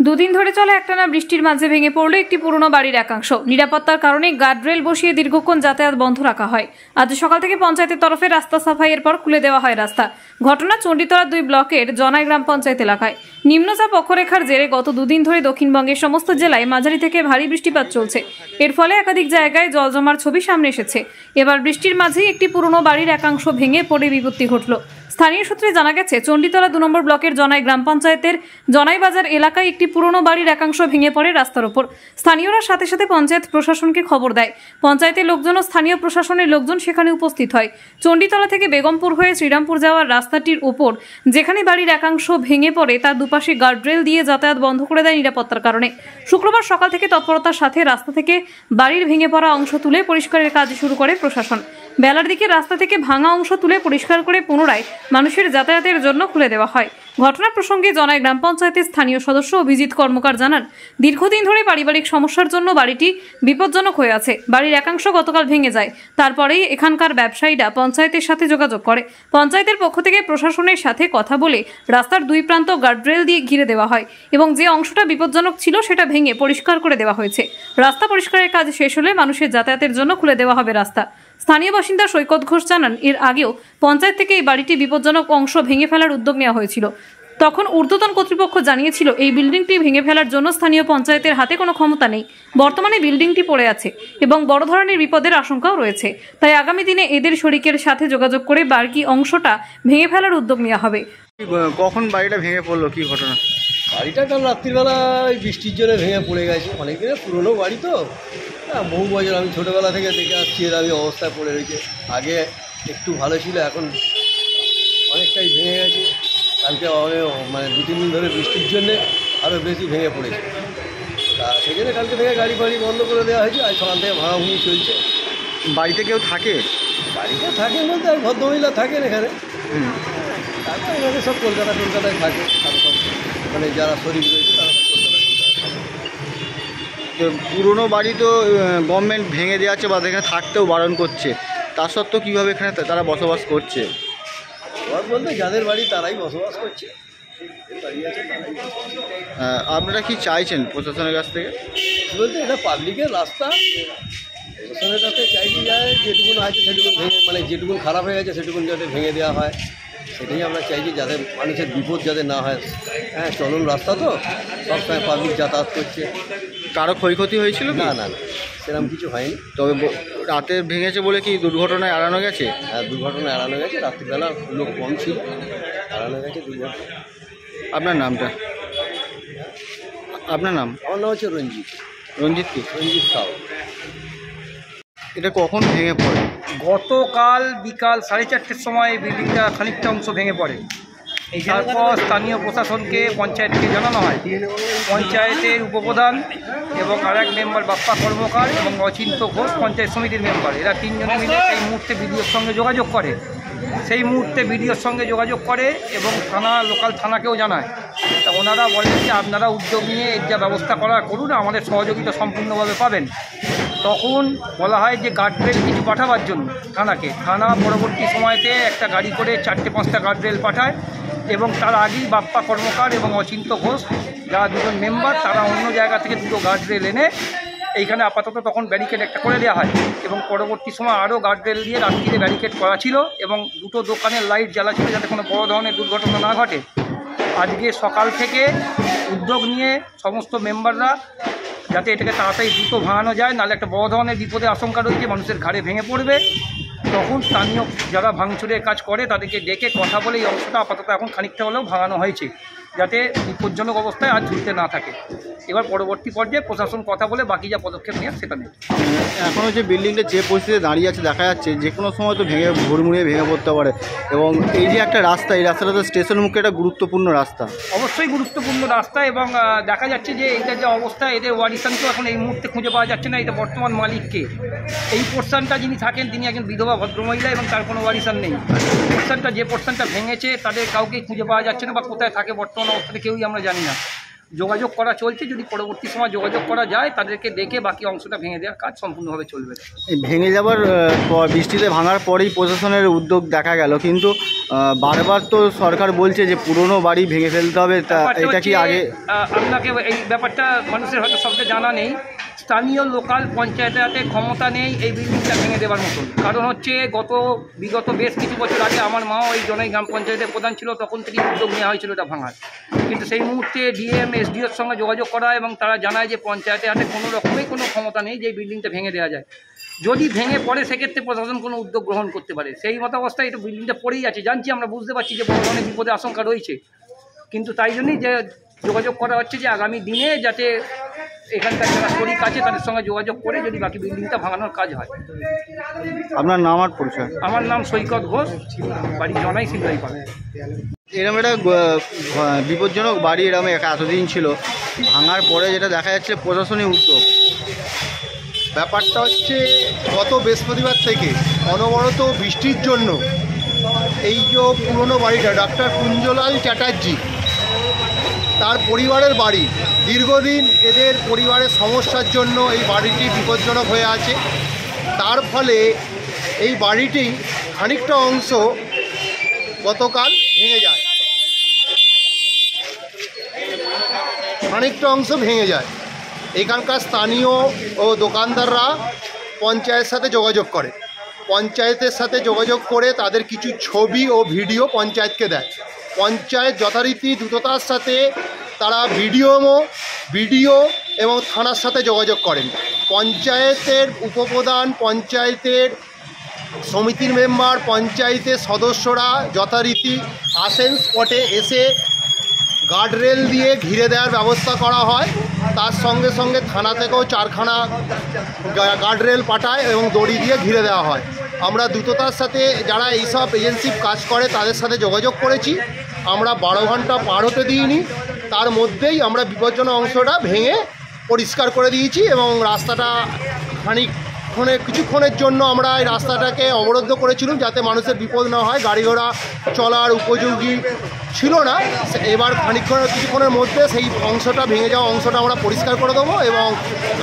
দুদিন ধরে চলা একটানা বৃষ্টির মাঝে ভেঙে পড়ল একটি পুরনো বাড়ির একাংশ। নিরাপত্তার কারণে গার্ডরেল বসিয়ে দীর্ঘক্ষণ যাতায়াত বন্ধ রাখা হয়। আজ সকাল থেকে পঞ্চায়েতের তরফে রাস্তা সাফাইয়ের পর খুলে দেওয়া হয় রাস্তা। ঘটনা চণ্ডীতলা 2 ব্লকের জনাই গ্রাম পঞ্চায়েত এলাকায়। নিম্নচাপ অক্ষরেখার জেরে গত দুদিন ধরে দক্ষিণবঙ্গের সমস্ত জেলায় মাঝারি থেকে ভারী বৃষ্টিপাত চলছে। এর ফলে একাধিক জায়গায় জল জমার ছবি সামনে এসেছে। এবার বৃষ্টির মাঝেই একটি পুরনো বাড়ির একাংশ ভেঙে পড়ে বিপত্তি ঘটল। স্থানীয় সূত্রে জানা গেছে, চণ্ডীতলা 2 নম্বর ব্লকের জনাই গ্রাম পঞ্চায়েতের জনাই বাজার এলাকায় একটি পুরনো বাড়ির একাংশ ভেঙে পড়ে রাস্তার উপর। স্থানীয়রা সাথে সাথে পঞ্চায়েত প্রশাসনকে খবর দেয়। পঞ্চায়েতের লোকজন ও স্থানীয় প্রশাসনের লোকজন সেখানে উপস্থিত হয়। চণ্ডীতলা থেকে বেগমপুর হয়ে শ্রীরামপুর যাওয়ার রাস্তাটির উপর যেখানে বাড়ির একাংশ ভেঙে পড়ে তার দুপাশে গার্ডরেল দিয়ে যাতায়াত বন্ধ করে দেয় নিরাপত্তার কারণে। শুক্রবার সকাল থেকে তৎপরতার সাথে রাস্তা থেকে বাড়ির ভেঙে পড়া অংশ তুলে পরিষ্কারের কাজ শুরু করে প্রশাসন। বেলার দিকে রাস্তা থেকে ভাঙা অংশ তুলে পরিষ্কার করে পুনরায় মানুষের যাতায়াতের জন্য খুলে দেওয়া হয়। ঘটনা প্রসঙ্গে জনাই গ্রাম পঞ্চায়েতের স্থানীয় সদস্য অভিজিৎ কর্মকার জানান, দীর্ঘদিন ধরে পারিবারিক সমস্যার জন্য বাড়িটি বিপজ্জনক হয়ে আছে। বাড়ির একাংশ গতকাল ভেঙে যায়। তারপরেই এখানকার ব্যবসায়ীরা পঞ্চায়েতের সাথে যোগাযোগ করে। পঞ্চায়েতের পক্ষ থেকে প্রশাসনের সাথে কথা বলে রাস্তার 2 প্রান্ত গার্ডরেল দিয়ে ঘিরে দেওয়া হয় এবং যে অংশটা বিপজ্জনক ছিল সেটা ভেঙে পরিষ্কার করে দেওয়া হয়েছে। রাস্তা পরিষ্কারের কাজ শেষ হলে মানুষের যাতায়াতের জন্য খুলে দেওয়া হবে রাস্তা। স্থানীয় বাসিন্দা সৈকত ঘোষ জানান, এর আগেও পঞ্চায়েত থেকে এই বাড়িটি বিপজ্জনক অংশ ভেঙে ফেলার উদ্যোগ নেওয়া হয়েছিল। তখন ঊর্ধ্বতন কর্তৃপক্ষ জানিয়েছিল এই বিল্ডিংটি ভেঙে ফেলার জন্য স্থানীয় পঞ্চায়েতের হাতে কোনো ক্ষমতা নেই। বর্তমানে বিল্ডিংটি পড়ে আছে এবং বড় ধরনের বিপদের আশঙ্কাও রয়েছে। তাই আগামী দিনে এদের শরিকের সাথে যোগাযোগ করে বাকি অংশটা ভেঙে ফেলার উদ্যোগ নেওয়া হবে। কখন বাড়িটা ভেঙে পড়লো, কি ঘটনা? বাড়িটা কাল রাত্রিবেলা বৃষ্টির জন্য ভেঙে পড়ে গেছে। অনেক দিনের পুরনো বাড়ি তো, বহু বছর আমি ছোটোবেলা থেকে দেখে আসছি এর আমি অবস্থায় পড়ে রয়েছে। আগে একটু ভালো ছিল, এখন অনেকটাই ভেঙে গেছে। কালকে মানে 2-3 দিন ধরে বৃষ্টির জন্যে আরও বেশি ভেঙে পড়েছে। তা সেই জন্য কালকে থেকে গাড়ি ফাড়ি বন্ধ করে দেওয়া হয়েছে। আজ সকাল থেকে ভাঙাভুঙি চলছে। বাড়িতে কেউ থাকে? বাড়িতে থাকে বলতে আর ভদ্রমহিলা থাকেন এখানে। তারপর এখানে সব কলকাতায় থাকে। আর সব মানে যারা শরীর রয়েছে তারা সব কলকাতায়। তো পুরনো বাড়ি তো গভর্নমেন্ট ভেঙে দেওয়াচ্ছে বা এখানে থাকতেও বারণ করছে, তা সত্ত্বেও কীভাবে এখানে তারা বসবাস করছে? বসবাস বলতে যাদের বাড়ি তারাই বসবাস করছে। আপনারা কি চাইছেন প্রশাসনের কাছ থেকে? বলতে এটা পাবলিকের রাস্তা, প্রশাসনের কাছে চাইছি যায় যেটুকুন আছে সেটুকুন ভেঙে, মানে যেটুকুন খারাপ হয়ে গেছে সেটুকুন যাতে ভেঙে দেওয়া হয়। সেটাই আমরা চাইছি, যাতে মানুষের বিপদ যাতে না হয়। হ্যাঁ, চলন রাস্তা তো, সবসময় পাবলিক যাতায়াত করছে। কারো ক্ষয়ক্ষতি হয়েছিল? না না না, সেরকম কিছু হয়নি। তবে রাতে ভেঙেছে বলে কি দুর্ঘটনায় এড়ানো গেছে? হ্যাঁ, দুর্ঘটনা এড়ানো গেছে। রাত্রিবেলা লোক কম ছিল, এড়ানো গেছে দুর্ঘটনা। আপনার নামটা? আপনার নাম? আমার নাম হচ্ছে রঞ্জিত। রঞ্জিত কি? রঞ্জিত সাউ। এটা কখন ভেঙে পড়ে? গতকাল বিকাল 4:30টার সময় বিল্ডিংটা খানিকটা অংশ ভেঙে পড়ে। তারপর স্থানীয় প্রশাসনকে, পঞ্চায়েতকে জানানো হয়। পঞ্চায়েতের উপপ্রধান এবং আরেক মেম্বার বাপ্পা কর্মকার এবং অচিন্ত ঘোষ পঞ্চায়েত সমিতির মেম্বার, এরা 3 জন মিলে সেই মুহূর্তে বিডিওর সঙ্গে যোগাযোগ করে। সেই মুহূর্তে বিডিওর সঙ্গে যোগাযোগ করে এবং লোকাল থানাকেও জানায়। তা ওনারা বলেন যে আপনারা উদ্যোগ নিয়ে এর যা ব্যবস্থা করুন, আমাদের সহযোগিতা সম্পূর্ণভাবে পাবেন। তখন বলা হয় যে গার্ডরেল কিছু পাঠাবার জন্য থানাকে। থানা পরবর্তী সময়তে একটা গাড়ি করে 4-5টা গার্ডরেল পাঠায় এবং তার আগেই বাপ্পা কর্মকার এবং অচিন্ত ঘোষ, যারা 2 জন মেম্বার, তারা অন্য জায়গা থেকে 2টো গার্ডরেল এনে এইখানে আপাতত তখন ব্যারিকেড একটা করে দেওয়া হয়। এবং পরবর্তী সময় আরও গার্ডরেল দিয়ে রাত্রিরে ব্যারিকেড করা ছিল এবং 2টো দোকানের লাইট জ্বালা ছিল যাতে কোনো বড় ধরনের দুর্ঘটনা না ঘটে। আজকে সকাল থেকে উদ্যোগ নিয়ে সমস্ত মেম্বাররা যাতে এটাকে তাড়াতাড়ি দ্রুত ভাঙানো যায়, নাহলে একটা বড় ধরনের বিপদের আশঙ্কা রয়েছে, মানুষের ঘাড়ে ভেঙে পড়বে। তখন স্থানীয় যারা ভাঙচুরের কাজ করে তাদেরকে ডেকে কথা বলে এই অংশটা আপাতত এখন খানিকটা হলেও ভাঙানো হয়েছে, যাতে বিপজ্জনক অবস্থায় আর ঝুলতে না থাকে। এবার পরবর্তী পর্যায়ে প্রশাসন কথা বলে বাকি যা পদক্ষেপ নেওয়ার সেটা নেই। এখনও যে বিল্ডিংটা যে পরিস্থিতিতে দাঁড়িয়ে আছে দেখা যাচ্ছে যে কোনো সময় তো হুড়মুড়িয়ে ভেঙে পড়তে পারে। এবং এই যে একটা রাস্তা, এই রাস্তাটা তো স্টেশন মুখে একটা গুরুত্বপূর্ণ রাস্তা। অবশ্যই গুরুত্বপূর্ণ রাস্তা এবং দেখা যাচ্ছে যে এইটার যে অবস্থা, এদের ওয়ারিসানকেও এখন এই মুহূর্তে খুঁজে পাওয়া যাচ্ছে না। এটা বর্তমান মালিককে, এই পোর্শনটা যিনি থাকেন তিনি একজন বিধবা ভদ্রমহিলা এবং তার কোনো ওয়ারিসান নেই। যে পোর্শনটা ভেঙেছে তাদের কাউকেই খুঁজে পাওয়া যাচ্ছে না বা কোথায় থাকে বর্তমান অবস্থাতে কেউই আমরা জানি না। যোগাযোগ করা চলছে, যদি পরবর্তী সময় যোগাযোগ করা যায় তাদেরকে ডেকে বাকি অংশটা ভেঙে দেওয়ার কাজ সম্পূর্ণভাবে চলবে। এই ভেঙে যাওয়ার বৃষ্টিতে ভাঙার পরেই প্রশাসনের উদ্যোগ দেখা গেল, কিন্তু বারবার তো সরকার বলছে যে পুরনো বাড়ি ভেঙে ফেলতে হবে, তা এটা কি আগে আপনাকে এই ব্যাপারটা মানুষের হয়তো সবটা জানা নেই। স্থানীয় লোকাল পঞ্চায়েতের হাতে ক্ষমতা নেই এই বিল্ডিংটা ভেঙে দেওয়ার মতন। কারণ হচ্ছে বিগত বেশ কিছু বছর আগে আমার মাও এই জনাই গ্রাম পঞ্চায়েতের প্রধান ছিল, তখন থেকেই উদ্যোগ নেওয়া হয়েছিল এটা ভাঙার। কিন্তু সেই মুহূর্তে ডিএম এসডিওর সঙ্গে যোগাযোগ করা এবং তারা জানায় যে পঞ্চায়েতের হাতে কোনো রকমই কোনো ক্ষমতা নেই যে এই বিল্ডিংটা ভেঙে দেওয়া যায়। যদি ভেঙে পড়ে সেক্ষেত্রে প্রশাসন কোনো উদ্যোগ গ্রহণ করতে পারে। সেই মতো অবস্থায় এটা বিল্ডিংটা পড়েই আছে, জানছি, আমরা বুঝতে পারছি যে বড় ধরনের বিপদের আশঙ্কা রয়েছে, কিন্তু তাই জন্যই যে যোগাযোগ করা হচ্ছে যে আগামী দিনে যাতে এখানকার যারা শরিক আছে তাদের সঙ্গে যোগাযোগ করে যদি বাকি বিল্ডিংটা ভাঙানোর কাজ হয়। আপনার নাম আর পরিচয়? আমার নাম সৈকত ঘোষ, বাড়ি জনাই সিন্দাই পাড়া। এরকম একটা বিপজ্জনক বাড়ি এরকম এতদিন ছিল, ভাঙার পরে যেটা দেখা যাচ্ছে প্রশাসনিক উদ্যোগ। ব্যাপারটা হচ্ছে গত বৃহস্পতিবার থেকে অনবরত বৃষ্টির জন্য এই যে পুরনো বাড়িটা ডক্টর কুঞ্জলাল চ্যাটার্জি তার পরিবারের বাড়ি, দীর্ঘদিন এদের পরিবারের সমস্যার জন্য এই বাড়িটি বিপজ্জনক হয়ে আছে। তার ফলে এই বাড়িটি খানিকটা অংশ গতকাল ভেঙে যায়, এখানকার স্থানীয় ও দোকানদাররা পঞ্চায়েতের সাথে যোগাযোগ করে, পঞ্চায়েতের সাথে যোগাযোগ করে তাদের কিছু ছবি ও ভিডিও পঞ্চায়েতকে দেয়। পঞ্চায়েত যথারীতি দ্রুততার সাথে তারা ভিডিও এবং থানার সাথে যোগাযোগ করেন। পঞ্চায়েতের উপপ্রধান, পঞ্চায়েতের সমিতির মেম্বার, পঞ্চায়েতের সদস্যরা যথারীতি আসেন, স্পটে এসে গার্ডরেল দিয়ে ঘিরে দেওয়ার ব্যবস্থা করা হয়। তার সঙ্গে সঙ্গে থানা থেকেও 4খানা গার্ডরেল পাঠায় এবং দড়ি দিয়ে ঘিরে দেওয়া হয়। আমরা দ্রুততার সাথে যারা এইসব এজেন্সি কাজ করে তাদের সাথে যোগাযোগ করেছি, আমরা 12 ঘন্টা পার হতে দিইনি, তার মধ্যেই আমরা বিপজ্জনক অংশটা ভেঙে পরিষ্কার করে দিয়েছি এবং রাস্তাটা কিছুক্ষণের জন্য আমরা এই রাস্তাটাকে অবরুদ্ধ করেছিলাম যাতে মানুষের বিপদ না হয়, গাড়ি ঘোড়া চলার উপযোগী ছিল না। এবার কিছুক্ষণের মধ্যে সেই অংশটা ভেঙে যাওয়া অংশটা আমরা পরিষ্কার করে দেবো এবং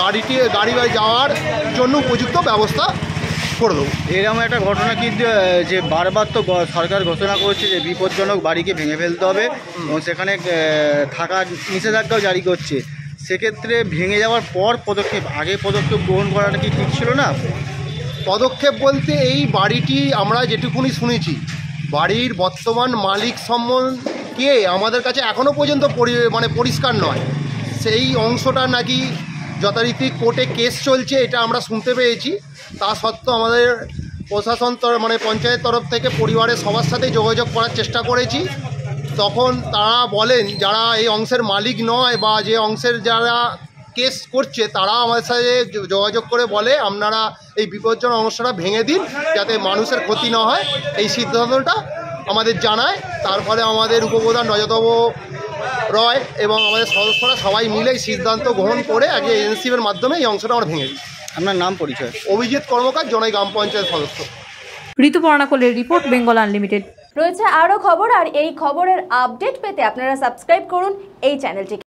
গাড়ি যাওয়ার জন্য উপযুক্ত ব্যবস্থা করে দেবো। এরকম একটা ঘটনা কি যে বারবার তো সরকার ঘোষণা করছে যে বিপজ্জনক বাড়িকে ভেঙে ফেলতে হবে এবং সেখানে থাকার নিষেধাজ্ঞাও জারি করছে, সেক্ষেত্রে ভেঙে যাওয়ার পর আগে পদক্ষেপ গ্রহণ করাটা কি ঠিক ছিল না? পদক্ষেপ বলতে এই বাড়িটি আমরা যেটুকুনি শুনেছি, বাড়ির বর্তমান মালিক সম্বন্ধে আমাদের কাছে এখনও পর্যন্ত পরিষ্কার নয়। সেই অংশটা নাকি যথারীতি কোর্টে কেস চলছে, এটা আমরা শুনতে পেয়েছি। তা সত্ত্বেও আমাদের প্রশাসন পঞ্চায়েত তরফ থেকে পরিবারের সবার সাথে যোগাযোগ করার চেষ্টা করেছি। তখন তারা বলেন যারা এই অংশের মালিক নয় বা যে অংশের যারা কেস করছে তারা আমাদের সাথে যোগাযোগ করে বলে আপনারা এই বিপজ্জনক অংশটা ভেঙে দিন যাতে মানুষের ক্ষতি না হয়। এই সিদ্ধান্তটা আমাদের জানায়। তার ফলে আমাদের উপপ্রধান রজতব রয় এবং আমাদের সদস্যরা সবাই মিলে এই সিদ্ধান্ত গ্রহণ করে আগে এনসিপির মাধ্যমে এই অংশটা আমরা ভেঙে দিই। আপনার নাম পরিচয়? অভিজিৎ কর্মকার, জনাই গ্রাম পঞ্চায়েত সদস্য। ঋতুপর্ণা কোলের রিপোর্ট, বেঙ্গল আনলিমিটেড। রয়েছে আরও খবর, আর এই খবরের আপডেট পেতে আপনারা সাবস্ক্রাইব করুন এই চ্যানেলটিকে।